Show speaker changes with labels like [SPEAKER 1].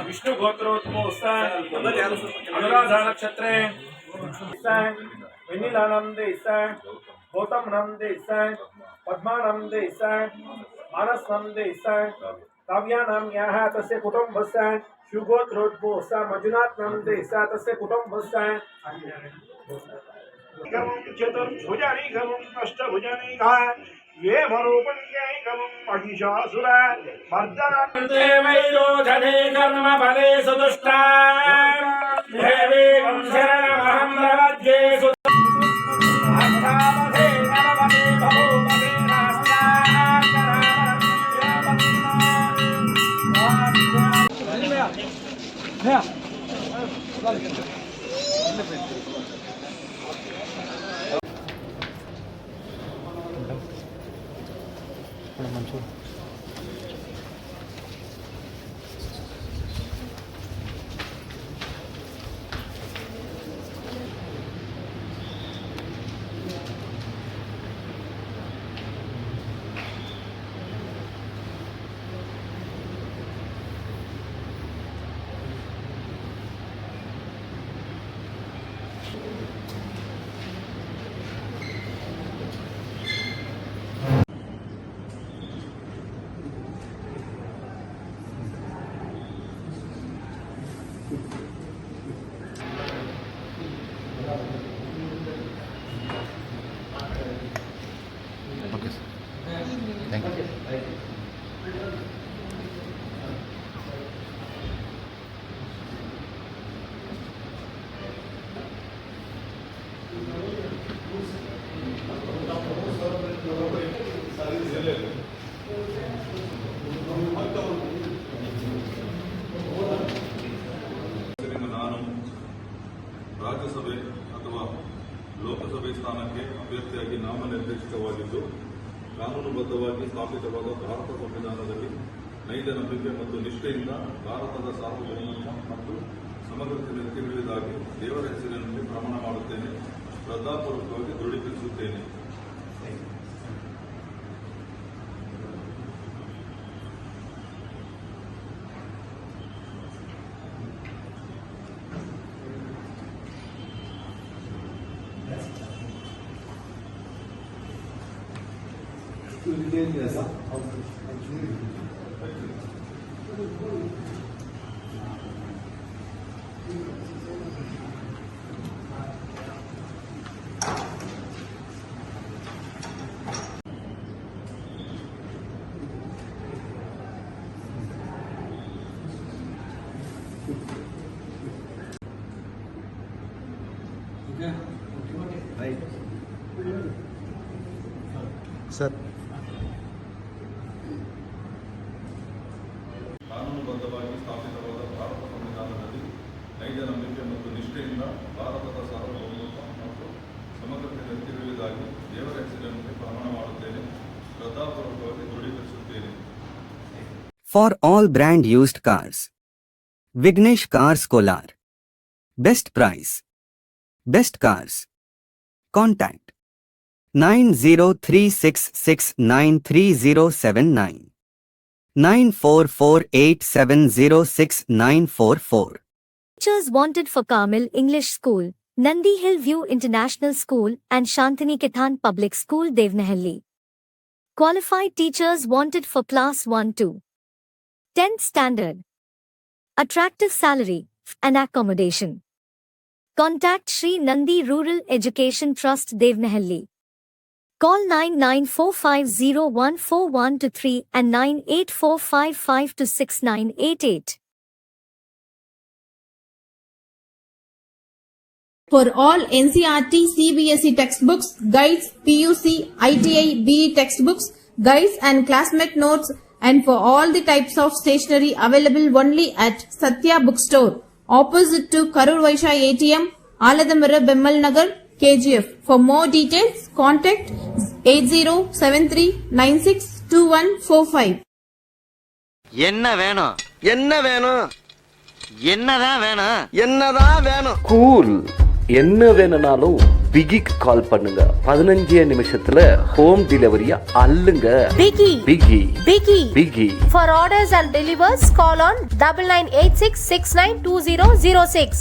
[SPEAKER 1] विष्णु गोत्रोत्मोस्ता अनुराधा नक्षत्रे वेनिलानम देसा गौतम नम देसा पद्मानम देसा मानसनम देसा काव्यानाम याः तस्य कुटुम्बस्य शुगोत्रोद्भोस्ता मंजुनाथ नम देसा तस्य कुटुम्बस्य चतुर्भुजानि गमं अष्टभुजानि गा ये मरूपण्यै गमं महिषासुर मर्दनं देवैरोधने कर्म फले सुदुष्टा देवी शरणमहं प्रपद्ये अष्टावधे नववधे बहुवधे
[SPEAKER 2] ರಾಜ್ಯಸಭೆ ಅಥವಾ ಲೋಕಸಭೆ ಸ್ಥಾನಕ್ಕೆ ಅಭ್ಯರ್ಥಿಯಾಗಿ ನಾಮನಿರ್ದೇಶಿತವಾಗಿದ್ದು ಕಾನೂನುಬದ್ಧವಾಗಿ ಸ್ಥಾಪಿತವಾದ ಭಾರತ ಸಂವಿಧಾನದಲ್ಲಿ ನೈಜ ನಂಬಿಕೆ ಮತ್ತು ನಿಷ್ಠೆಯಿಂದ ಭಾರತದ ಸಾರ್ವಭೌಮತ್ವ ಮತ್ತು ಸಮಗ್ರತೆ ಎತ್ತಿ ಹಿಡಿಯುವುದಾಗಿ ದೇವರ ಹೆಸರಿನಲ್ಲಿ ಪ್ರಮಾಣ ಮಾಡುತ್ತೇನೆ, ಶ್ರದ್ಧಾಪೂರ್ವಕವಾಗಿ ದೃಢೀಕರಿಸುತ್ತೇನೆ.
[SPEAKER 3] ಸರ್,
[SPEAKER 2] ಕಾನೂನುಬದ್ಧವಾಗಿ ಸ್ಥಾಪಿತವಾದ ಭಾರತ ಸಂವಿಧಾನದಲ್ಲಿ ನೈಜ ನಂಬಿಕೆ ಮತ್ತು ನಿಷ್ಠೆಯಿಂದ ಭಾರತದ ಸಾರ್ವಭೌಮತ್ವ ಮತ್ತು ಸಮಗ್ರತೆ ಎತ್ತಿ ಹಿಡಿಯುವುದಾಗಿ ದೇವರ ಹೆಸರಿನಲ್ಲಿ ಪ್ರಮಾಣ ಮಾಡುತ್ತೇನೆ, ಶ್ರದ್ಧಾಪೂರ್ವಕವಾಗಿ ದೃಢೀಕರಿಸುತ್ತೇನೆ.
[SPEAKER 4] For all brand used cars, Vignesh Cars Kolar. Best price, best cars. Contact 9036693079 9448706944.
[SPEAKER 5] Teachers wanted for Carmel English School, Nandi Hill View International School and Shantiniketan Public School Devnahalli. Qualified teachers wanted for Class 1-2. 10th Standard. Attractive salary and accommodation. Contact Shri Nandi Rural Education Trust Devnahalli. Call 9945014123 and 9845526988.
[SPEAKER 6] For all NCERT CBSE textbooks, guides, PUC, ITI, BE textbooks, guides and classmate notes, and for all the types of stationery available only at Satya Bookstore, opposite to Karur Vaishya ATM, Aladamara Bemmal Nagar, KGF. For more details, contact 8073962145.
[SPEAKER 7] என்ன வேணும்?
[SPEAKER 3] என்ன வேணும்?
[SPEAKER 7] என்னதான் வேணும்?
[SPEAKER 3] என்னதான் வேணும்?
[SPEAKER 8] Cool. என்ன வேணும்னாலும் பிகிக்கு கால் பண்ணுங்க. 15 நிமிஷத்துல ஹோம் டெலிவரியா அள்ளுங்க.
[SPEAKER 9] Biggie.
[SPEAKER 8] பிகி
[SPEAKER 9] Biggie.
[SPEAKER 8] பிகி.
[SPEAKER 9] For orders and delivers, call on 9986692006.